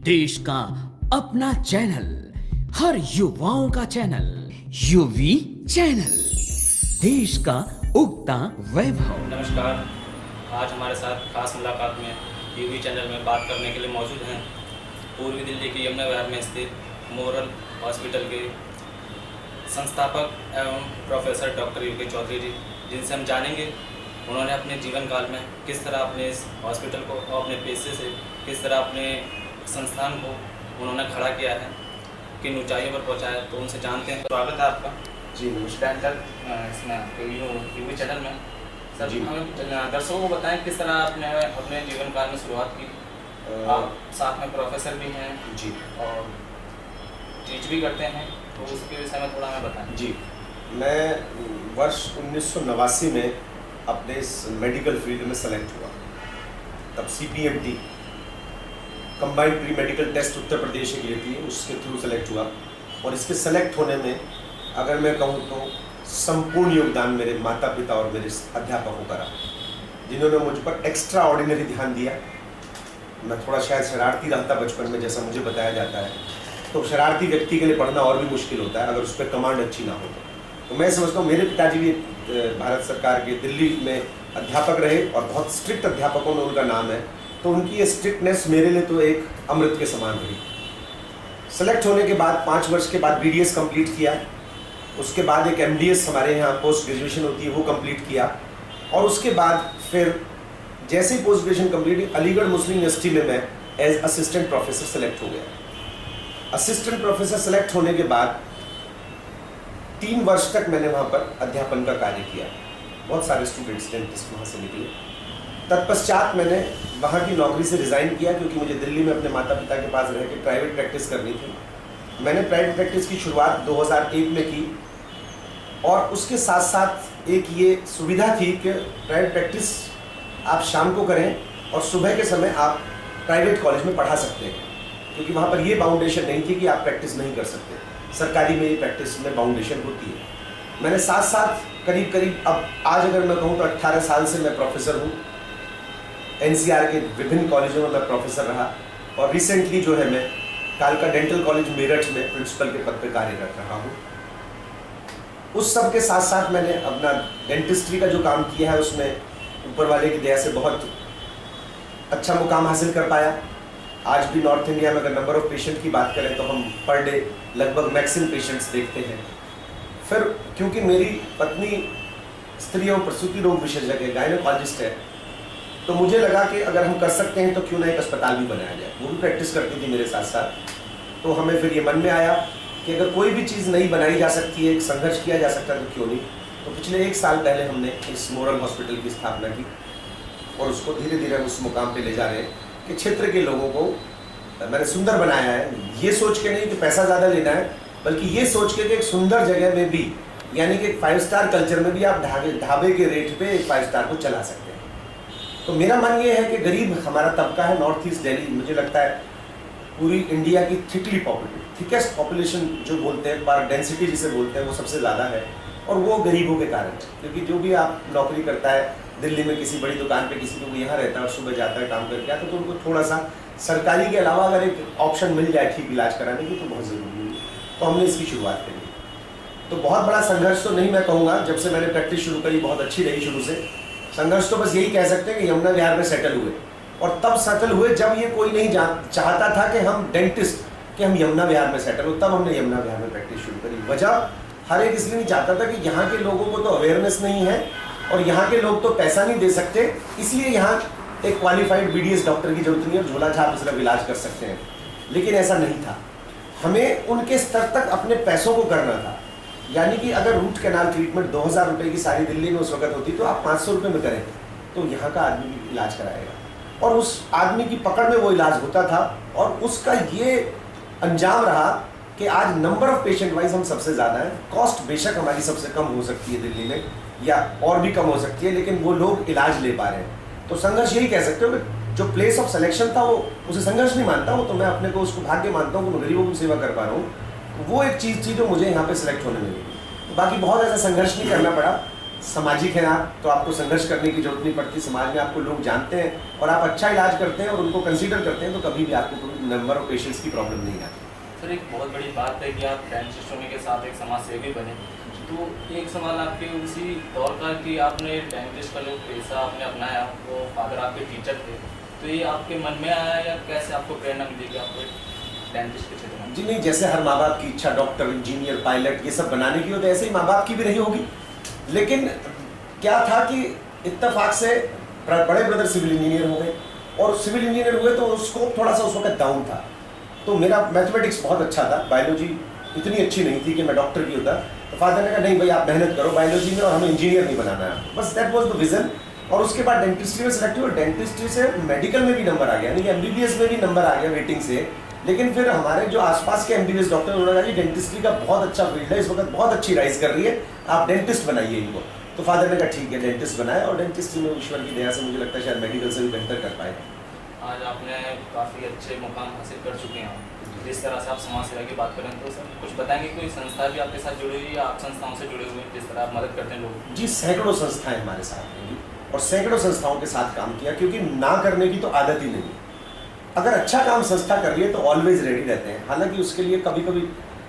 देश का अपना चैनल, हर युवाओं का चैनल, यूवी चैनल, देश का उगता वैभव। नमस्कार, आज हमारे साथ खास मुलाकात में यूवी चैनल में बात करने के लिए मौजूद हैं पूर्वी दिल्ली के यमुना विहार में स्थित मोरल हॉस्पिटल के संस्थापक एवं प्रोफेसर डॉक्टर यूके चौधरी जी, जिनसे हम जानेंगे उन्होंने अपने जीवन काल में किस तरह अपने इस हॉस्पिटल को और अपने पेशे से किस तरह अपने संस्थान को उन्होंने खड़ा किया है, किन ऊंचाइयों पर पहुंचा है। तो उनसे जानते हैं। स्वागत है आपका जी नमस्कार इसमें यूवी चैनल में। सर जी। हमें दर्शकों को बताएं किस तरह आपने अपने जीवन काल में शुरुआत की। आप साथ में प्रोफेसर भी हैं जी और टीच भी करते हैं, तो उसके विषय में थोड़ा हमें बताएं। जी मैं वर्ष 1989 में अपने इस मेडिकल फील्ड में सेलेक्ट हुआ। तब CPMT combined pre medical test Uttar Pradesh के लिए थी, उसके थ्रू सेलेक्ट हुआ। और इसके सेलेक्ट होने में अगर मैं कहूँ तो संपूर्ण योगदान मेरे माता पिता और मेरे अध्यापकों का रहा, जिन्होंने मुझ पर एक्स्ट्रा ऑर्डिनरी ध्यान दिया। मैं थोड़ा शायद शरारती रहता बचपन में, जैसा मुझे बताया जाता है, तो शरारती व्यक्ति के लिए पढ़ना और भी मुश्किल होता है अगर उस पर कमांड अच्छी ना हो। तो मैं समझता हूँ मेरे पिताजी भी भारत सरकार के दिल्ली में अध्यापक रहे और बहुत स्ट्रिक्ट अध्यापकों में उनका नाम है, तो उनकी ये स्ट्रिक्टनेस मेरे लिए तो एक अमृत के समान रही। सेलेक्ट होने के बाद 5 वर्ष के बाद BDS कंप्लीट किया, उसके बाद एक MDS हमारे यहाँ पोस्ट ग्रेजुएशन होती है वो कंप्लीट किया, और उसके बाद फिर जैसे ही पोस्ट ग्रेजुएशन कंप्लीट अलीगढ़ मुस्लिम यूनिवर्सिटी में मैं एज असिस्टेंट प्रोफेसर सेलेक्ट हो गया। असिस्टेंट प्रोफेसर सेलेक्ट होने के बाद 3 वर्ष तक मैंने वहाँ पर अध्यापन का कार्य किया। बहुत सारे स्टूडेंट्स डेंटिस्ट वहाँ से निकले। तत्पश्चात मैंने वहाँ की नौकरी से रिज़ाइन किया, क्योंकि मुझे दिल्ली में अपने माता पिता के पास रह के प्राइवेट प्रैक्टिस करनी थी। मैंने प्राइवेट प्रैक्टिस की शुरुआत 2001 में की, और उसके साथ साथ एक ये सुविधा थी कि प्राइवेट प्रैक्टिस आप शाम को करें और सुबह के समय आप प्राइवेट कॉलेज में पढ़ा सकते हैं, क्योंकि वहाँ पर ये बाउंडेशन नहीं थी कि आप प्रैक्टिस नहीं कर सकते। सरकारी में ये प्रैक्टिस में बाउंडेशन होती है। मैंने साथ साथ करीब अब आज अगर मैं कहूँ तो 18 साल से मैं प्रोफेसर हूँ। NCR के विभिन्न कॉलेजों में मैं प्रोफेसर रहा, और रिसेंटली जो है मैं कालका डेंटल कॉलेज मेरठ में प्रिंसिपल के पद पर कार्यरत रहा हूँ। उस सब के साथ साथ मैंने अपना डेंटिस्ट्री का जो काम किया है उसमें ऊपर वाले की दया से बहुत अच्छा मुकाम हासिल कर पाया। आज भी नॉर्थ इंडिया में अगर नंबर ऑफ पेशेंट की बात करें तो हम पर डे लगभग मैक्सिमम पेशेंट्स देखते हैं। फिर क्योंकि मेरी पत्नी स्त्री और प्रसूति रोग विशेषज्ञ है, गायनोकोलॉजिस्ट है, तो मुझे लगा कि अगर हम कर सकते हैं तो क्यों ना एक अस्पताल भी बनाया जाए। वो भी प्रैक्टिस करती थी मेरे साथ साथ। तो हमें फिर ये मन में आया कि अगर कोई भी चीज़ नई बनाई जा सकती है, एक संघर्ष किया जा सकता है, तो क्यों नहीं। तो पिछले 1 साल पहले हमने इस मोरल हॉस्पिटल की स्थापना की, और उसको धीरे धीरे हम उस मुकाम पे ले जा रहे हैं कि क्षेत्र के लोगों को मैंने सुंदर बनाया है। ये सोच के नहीं कि पैसा ज़्यादा लेना है, बल्कि ये सोच के कि एक सुंदर जगह में भी, यानी कि एक 5 स्टार कल्चर में भी आप ढाबे के रेट पे एक 5 स्टार को चला सकते हैं। तो मेरा मन ये है कि गरीब हमारा तबका है, नॉर्थ ईस्ट दिल्ली, मुझे लगता है पूरी इंडिया की थिकेस्ट पॉपुलेशन जो बोलते हैं, पर डेंसिटी जिसे बोलते हैं, वो सबसे ज़्यादा है, और वो गरीबों के कारण है। क्योंकि जो भी आप नौकरी करता है दिल्ली में किसी बड़ी दुकान पे, किसी को यहाँ रहता है और सुबह जाता है काम करके आता है, तो उनको थोड़ा सा सरकारी के अलावा अगर एक ऑप्शन मिल जाए ठीक इलाज कराने की तो बहुत ज़रूरी है। तो हमने इसकी शुरुआत करी। तो बहुत बड़ा संघर्ष तो नहीं मैं कहूँगा, जब से मैंने प्रैक्टिस शुरू करी बहुत अच्छी रही शुरू से। संघर्ष तो बस यही कह सकते हैं कि यमुना विहार में सेटल हुए, और तब सेटल हुए जब ये कोई नहीं चाहता था कि हम डेंटिस्ट कि हम यमुना विहार में सेटल हो, तब हमने यमुना विहार में प्रैक्टिस शुरू करी। वजह हर एक इसलिए नहीं चाहता था कि यहाँ के लोगों को तो अवेयरनेस नहीं है, और यहाँ के लोग तो पैसा नहीं दे सकते, इसलिए यहाँ एक क्वालिफाइड BDS डॉक्टर की जरूरत नहीं है, झोला छाप सिर्फ इलाज कर सकते हैं। लेकिन ऐसा नहीं था, हमें उनके स्तर तक अपने पैसों को करना था। यानी कि अगर रूट कैनाल ट्रीटमेंट 2000 रुपये की सारी दिल्ली में उस वक्त होती, तो आप 500 रुपये में करेंगे तो यहाँ का आदमी भी इलाज कराएगा, और उस आदमी की पकड़ में वो इलाज होता था। और उसका ये अंजाम रहा कि आज नंबर ऑफ पेशेंट वाइज हम सबसे ज़्यादा हैं। कॉस्ट बेशक हमारी सबसे कम हो सकती है दिल्ली में, या और भी कम हो सकती है, लेकिन वो लोग इलाज ले पा रहे हैं। तो संघर्ष यही कह सकते हो कि जो प्लेस ऑफ सिलेक्शन था वो उसे संघर्ष नहीं मानता हूँ, तो मैं अपने को उसको भाग्य मानता हूँ कि मैं गरीबों की सेवा कर पा रहा हूँ। वो एक चीज़ थी जो मुझे यहाँ पे सिलेक्ट होने में लगी। बाकी बहुत ऐसा संघर्ष नहीं करना पड़ा। सामाजिक हैं आप, तो आपको संघर्ष करने की जरूरत नहीं पड़ती, समाज में आपको लोग जानते हैं और आप अच्छा इलाज करते हैं और उनको कंसीडर करते हैं, तो कभी भी आपको कोई नंबर ऑफ पेशेंट्स की प्रॉब्लम नहीं आती। सर एक बहुत बड़ी बात है कि आप डेंटिस्ट होने के साथ एक समाज सेवी बने, तो एक सवाल आपके उसी दौर का कि आपने डेंटिस्ट का जो पेशा आपने अपनाया, वो फादर आपके टीचर थे, तो ये आपके मन में आया या कैसे आपको प्रेरणा मिली कि आपको डेंटिस्ट के क्षेत्र में? जी नहीं, जैसे हर माँ बाप की इच्छा डॉक्टर, इंजीनियर, पायलट ये सब बनाने की हो, तो ऐसे ही माँ बाप की भी रही होगी। लेकिन क्या था कि इत्तेफाक से बड़े ब्रदर सिविल इंजीनियर हो गए, और सिविल इंजीनियर हुए तो स्कोप थोड़ा सा उस वक्त डाउन था। तो मेरा मैथमेटिक्स बहुत अच्छा था, बायोलॉजी इतनी अच्छी नहीं थी कि मैं डॉक्टर भी होता। तो फादर ने कहा नहीं भाई आप मेहनत करो बायोलॉजी में और हमें इंजीनियर नहीं बनाना है, बस दैट वाज द विजन। और उसके बाद डेंटिस्ट्री में सेलेक्ट हुआ, डेंटिस्ट्री से मेडिकल में भी नंबर आ गया, यानी कि एमबीबीएस में भी नंबर आ गया वेटिंग से। लेकिन फिर हमारे जो आसपास के एमबीबीएस डॉक्टर उन्होंने कहा कि डेंटिस्ट्री का बहुत अच्छा फील्ड है, इस वक्त बहुत अच्छी राइज कर रही है, आप डेंटिस्ट बनाइए इनको। तो फादर ने कहा ठीक है, डेंटिस्ट बनाया, और डेंटिस्ट्री में ईश्वर की दया से मुझे लगता है शायद मेडिकल से भी बेहतर कर पाएगा। आज आपने काफ़ी अच्छे मुकाम हासिल कर चुके हैं। जिस तरह से आप समाज सेवा की बात करें, तो सर कुछ बताएंगे कोई संस्था भी आपके साथ जुड़ी हुई है या आप संस्थाओं से जुड़े हुए हैं, जिस तरह आप मदद करते हैं लोगों? जी सैकड़ों संस्थाएं हमारे साथ हैं और सैकड़ों संस्थाओं के साथ काम किया, क्योंकि ना करने की तो आदत ही नहीं। अगर अच्छा काम संस्था कर रही है तो ऑलवेज रेडी रहते हैं। हालांकि उसके लिए कभी कभी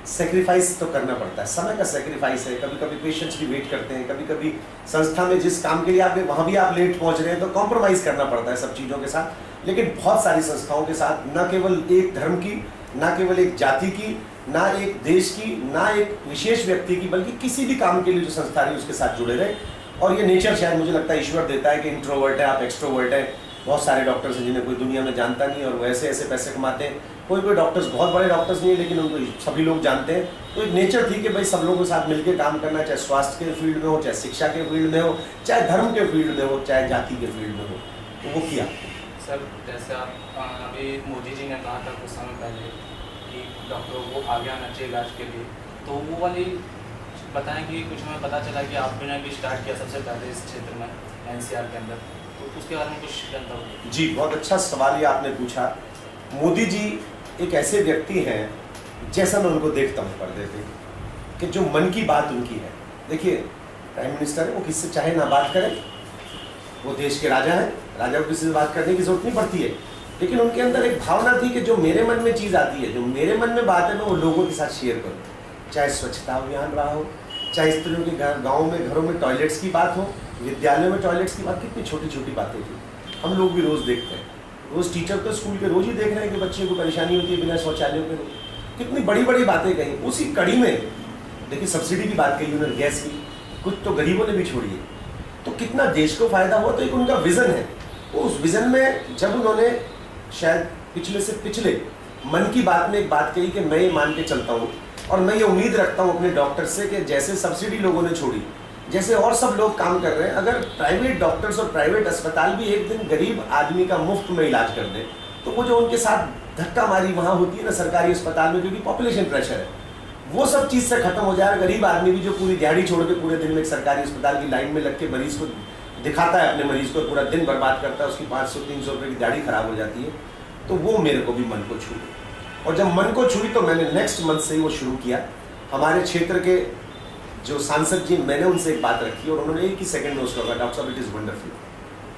सेक्रीफाइस तो करना पड़ता है, समय का सेक्रीफाइस है, कभी कभी पेशेंट्स भी वेट करते हैं, कभी कभी संस्था में जिस काम के लिए आप वहाँ भी आप लेट पहुँच रहे हैं, तो कॉम्प्रोमाइज़ करना पड़ता है सब चीज़ों के साथ। लेकिन बहुत सारी संस्थाओं के साथ, न केवल एक धर्म की, ना केवल एक जाति की, ना एक देश की, ना एक विशेष व्यक्ति की, बल्कि किसी भी काम के लिए जो संस्था रही उसके साथ जुड़े रहे। और ये नेचर शायद मुझे लगता है ईश्वर देता है कि इंट्रोवर्ट है आप, एक्सट्रोवर्ट है। बहुत सारे डॉक्टर्स हैं जिन्हें कोई दुनिया में जानता नहीं और वो ऐसे ऐसे पैसे कमाते हैं। कोई डॉक्टर्स बहुत बड़े डॉक्टर्स नहीं है, लेकिन उनको सभी लोग जानते हैं। तो एक नेचर थी कि भाई सब लोगों के साथ मिलकर काम करना, चाहे स्वास्थ्य के फील्ड में हो, चाहे शिक्षा के फील्ड में हो, चाहे धर्म के फील्ड में हो, चाहे जाति के फील्ड में हो, तो वो किया। सर जैसे आप अभी मोदी जी ने कहा था कुछ समय पहले कि डॉक्टरों को आगे आना चाहिए इलाज के लिए, तो वो वाली बताएं कि कुछ हमें पता चला कि आपने भी स्टार्ट किया सबसे पहले इस क्षेत्र में एनसीआर के अंदर, तो उसके बारे में कुछ जानता हो? जी बहुत अच्छा सवाल ये आपने पूछा। मोदी जी एक ऐसे व्यक्ति हैं जैसा मैं उनको देखता हूँ पर्दे पे, कि जो मन की बात उनकी है। देखिए प्राइम मिनिस्टर है, वो किससे चाहे ना बात करें, वो देश के राजा हैं, राजा को किसी से बात करने की जरूरत नहीं पड़ती है। लेकिन उनके अंदर एक भावना थी कि जो मेरे मन में चीज़ आती है, जो मेरे मन में बात है, मैं वो लोगों के साथ शेयर करूँ। चाहे स्वच्छता अभियान रहा हो, चाहे स्त्रियों के गाँव में घरों में टॉयलेट्स की बात हो, विद्यालयों में टॉयलेट्स की बात, कितनी छोटी छोटी बातें थी, हम लोग भी रोज़ देखते हैं। रोज़ टीचर तो स्कूल के रोज़ ही देख रहे हैं कि बच्चे को परेशानी होती है बिना शौचालयों के। कितनी बड़ी बड़ी बातें कही। उसी कड़ी में देखिए सब्सिडी की बात कही उन्होंने, गैस की, कुछ तो गरीबों ने भी छोड़ी है, तो कितना देश को फायदा हुआ। तो एक उनका विज़न है, उस विज़न में जब उन्होंने शायद पिछले से पिछले मन की बात में एक बात कही कि मैं ये मान के चलता हूँ और मैं ये उम्मीद रखता हूँ अपने डॉक्टर से कि जैसे सब्सिडी लोगों ने छोड़ी, जैसे और सब लोग काम कर रहे हैं, अगर प्राइवेट डॉक्टर्स और प्राइवेट अस्पताल भी एक दिन गरीब आदमी का मुफ्त में इलाज कर दें, तो वो जो उनके साथ धक्का मारी वहाँ होती है ना सरकारी अस्पताल में, क्योंकि पॉपुलेशन प्रेशर है, वो सब चीज़ से खत्म हो जाए। गरीब आदमी भी जो पूरी दिहाड़ी छोड़ के पूरे दिन में एक सरकारी अस्पताल की लाइन में लग के मरीज को दिखाता है, अपने मरीज को पूरा दिन बर्बाद करता है, उसकी 500-300 रुपये की दिहाड़ी खराब हो जाती है, तो वो मेरे को भी मन को छू गई। और जब मन को छुई तो मैंने नेक्स्ट मंथ से ही वो शुरू किया। हमारे क्षेत्र के जो सांसद जी, मैंने उनसे एक बात रखी और उन्होंने एक ही सेकंड में उसको कहा, डॉक्टर साहब इट इज़ वंडरफुल।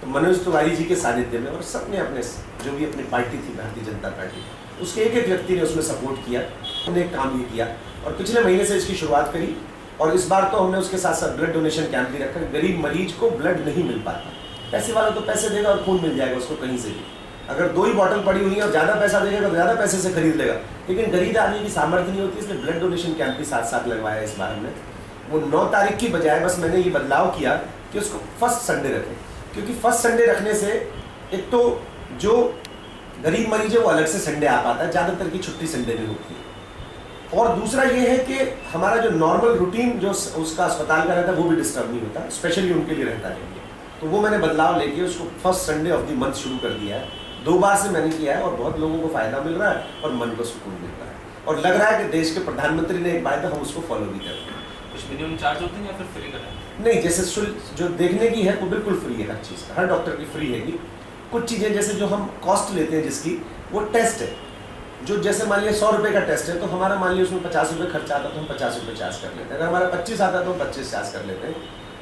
तो मनोज तिवारी जी के सानिध्य में और सबने अपने जो भी अपनी पार्टी थी भारतीय जनता पार्टी, उसके एक एक व्यक्ति ने उसमें सपोर्ट किया, उन्होंने एक काम ये किया और पिछले महीने से इसकी शुरुआत करी। और इस बार तो हमने उसके साथ साथ ब्लड डोनेशन कैंप भी रखा। गरीब मरीज को ब्लड नहीं मिल पाता, पैसे वाला तो पैसे देगा और खून मिल जाएगा उसको कहीं से भी। अगर 2 ही बॉटल पड़ी हुई है और ज़्यादा पैसा देगा तो ज़्यादा पैसे से खरीद लेगा, लेकिन गरीब आदमी की सामर्थ्य नहीं होती, इसलिए ब्लड डोनेशन कैंप भी साथ साथ लगवाया इस बार हमने। वो 9 तारीख की बजाय बस मैंने ये बदलाव किया कि उसको फर्स्ट संडे रखें, क्योंकि फर्स्ट संडे रखने से एक तो जो गरीब मरीज है वो अलग से संडे आ पाता है, ज़्यादातर की छुट्टी संडे में होती है। और दूसरा ये है कि हमारा जो नॉर्मल रूटीन जो उसका अस्पताल का रहता है वो भी डिस्टर्ब नहीं होता, स्पेशली उनके लिए रहता है। तो वो मैंने बदलाव लेके उसको first Sunday off the month शुरू कर दिया है। 2 बार से मैंने किया है और बहुत लोगों को फ़ायदा मिल रहा है और मन को सुकून मिल रहा है, और लग रहा है कि देश के प्रधानमंत्री ने एक बात, हम उसको फॉलो भी कर रहे हैं। कुछ मिनिमम चार्ज होते हैं या फिर फ्री करें? नहीं, जैसे शुल्क जो देखने की है वो बिल्कुल फ्री है, हर चीज़ का, हर डॉक्टर की फ्री है। कुछ चीज़ें जैसे जो हम कॉस्ट लेते हैं जिसकी, वो टेस्ट है, जो जैसे मान लिया 100 रुपये का टेस्ट है तो हमारा मान लिया उसमें 50 रुपये खर्चा आता है तो हम 50 रुपये चार्ज कर लेते हैं। अगर हमारा 25 आता है तो हम 25 चार्ज कर लेते हैं।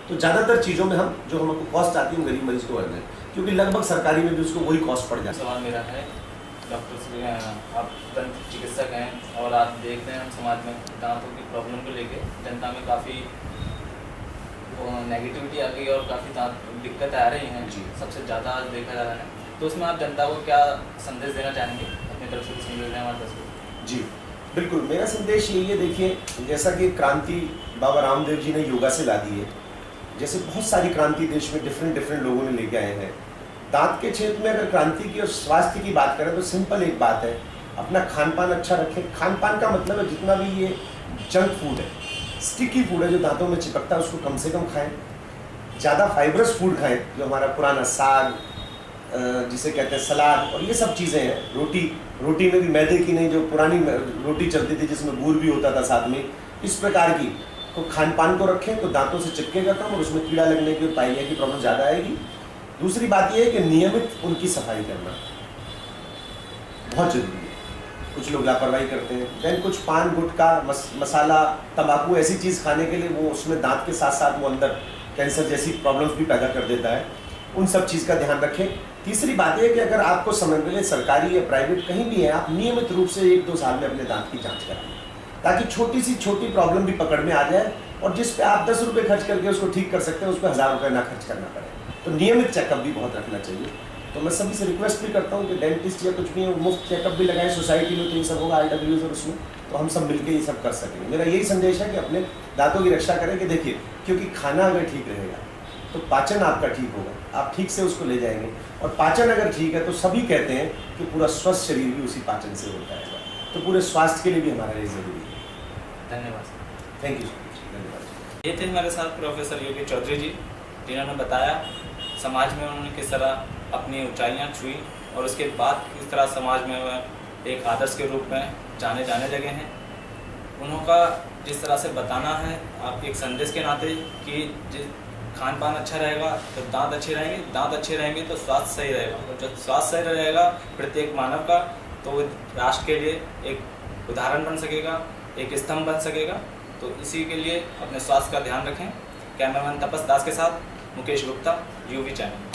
तो ज़्यादातर चीज़ों में हम जो हमको कॉस्ट आती है गरीब मरीज को भर दें, क्योंकि लगभग सरकारी में भी उसको वही कॉस्ट पड़ जाता है। सवाल मेरा है डॉक्टर से, आप दंत चिकित्सक हैं और आप देखते हैं हम समाज में दांतों की प्रॉब्लम को लेके जनता में काफ़ी नेगेटिविटी आ गई और काफ़ी दिक्कत आ रही हैं जी। सबसे ज़्यादा आज देखा जा रहा है, तो उसमें आप जनता को क्या संदेश देना चाहेंगे? अपनी तरफ से संदेश दें हमारे दर्शकों। जी बिल्कुल, मेरा संदेश यही है, देखिए जैसा कि क्रांति बाबा रामदेव जी ने योगा से ला दी है, जैसे बहुत सारी क्रांति देश में डिफरेंट लोगों ने लेके आए हैं। दांत के क्षेत्र में अगर क्रांति की और स्वास्थ्य की बात करें तो सिंपल एक बात है, अपना खान पान अच्छा रखें। खान पान का मतलब है जितना भी ये जंक फूड है, स्टिकी फूड है जो दांतों में चिपकता है, उसको कम से कम खाएं। ज़्यादा फाइबरस फूड खाएं, जो हमारा पुराना साग जिसे कहते हैं सलाद, और ये सब चीज़ें हैं। रोटी में भी मैदे की नहीं, जो पुरानी रोटी चलती थी जिसमें गुड़ भी होता था साथ में, इस प्रकार की तो खान पान को रखें तो दांतों से चिपकेगा कम और उसमें कीड़ा लगने की और पाइलिया की प्रॉब्लम ज़्यादा आएगी। दूसरी बात यह है कि नियमित उनकी सफाई करना बहुत जरूरी है। कुछ लोग लापरवाही करते हैं, देन कुछ पान गुटखा मसाला तंबाकू ऐसी चीज़ खाने के लिए वो उसमें दांत के साथ साथ वो अंदर कैंसर जैसी प्रॉब्लम्स भी पैदा कर देता है। उन सब चीज़ का ध्यान रखें। तीसरी बात यह है कि अगर आपको समय मिले, सरकारी या प्राइवेट कहीं भी है, आप नियमित रूप से 1-2 साल में अपने दांत की जांच कराएं, ताकि छोटी प्रॉब्लम भी पकड़ में आ जाए और जिस पे आप 10 रुपये खर्च करके उसको ठीक कर सकते हैं, उस पर 1000 रुपये ना खर्च करना पड़े। तो नियमित चेकअप भी बहुत रखना चाहिए। तो मैं सभी से रिक्वेस्ट भी करता हूँ कि डेंटिस्ट या कुछ भी है मुफ्त चेकअप भी लगाएं सोसाइटी में, तो ये सब होगा IWS और उसमें, तो हम सब मिलकर ये सब कर सकेंगे। मेरा यही संदेश है कि अपने दांतों की रक्षा करें। कि देखिए, क्योंकि खाना अगर ठीक रहेगा तो पाचन आपका ठीक होगा, आप ठीक से उसको ले जाएंगे, और पाचन अगर ठीक है तो सभी कहते हैं कि पूरा स्वस्थ शरीर भी उसी पाचन से होता है। तो पूरे स्वास्थ्य के लिए भी हमारा ये जरूरी है। धन्यवाद। Thank you so much. धन्यवाद। ये थे हमारे साथ प्रोफेसर योगी चौधरी जी, जिन्होंने बताया समाज में उन्होंने किस तरह अपनी ऊंचाइयां छुई और उसके बाद किस तरह समाज में वह एक आदर्श के रूप में जाने लगे हैं। उनका जिस तरह से बताना है आप एक संदेश के नाते कि जिस खान पान अच्छा रहेगा तो दांत अच्छे रहेंगे, दांत अच्छे रहेंगे तो स्वास्थ्य सही रहेगा, और जब स्वास्थ्य सही रहेगा प्रत्येक मानव का, तो वो राष्ट्र के लिए एक उदाहरण बन सकेगा, एक स्तंभ बन सकेगा। तो इसी के लिए अपने स्वास्थ्य का ध्यान रखें। कैमरामैन तपस दास के साथ मुकेश गुप्ता, UV चैनल।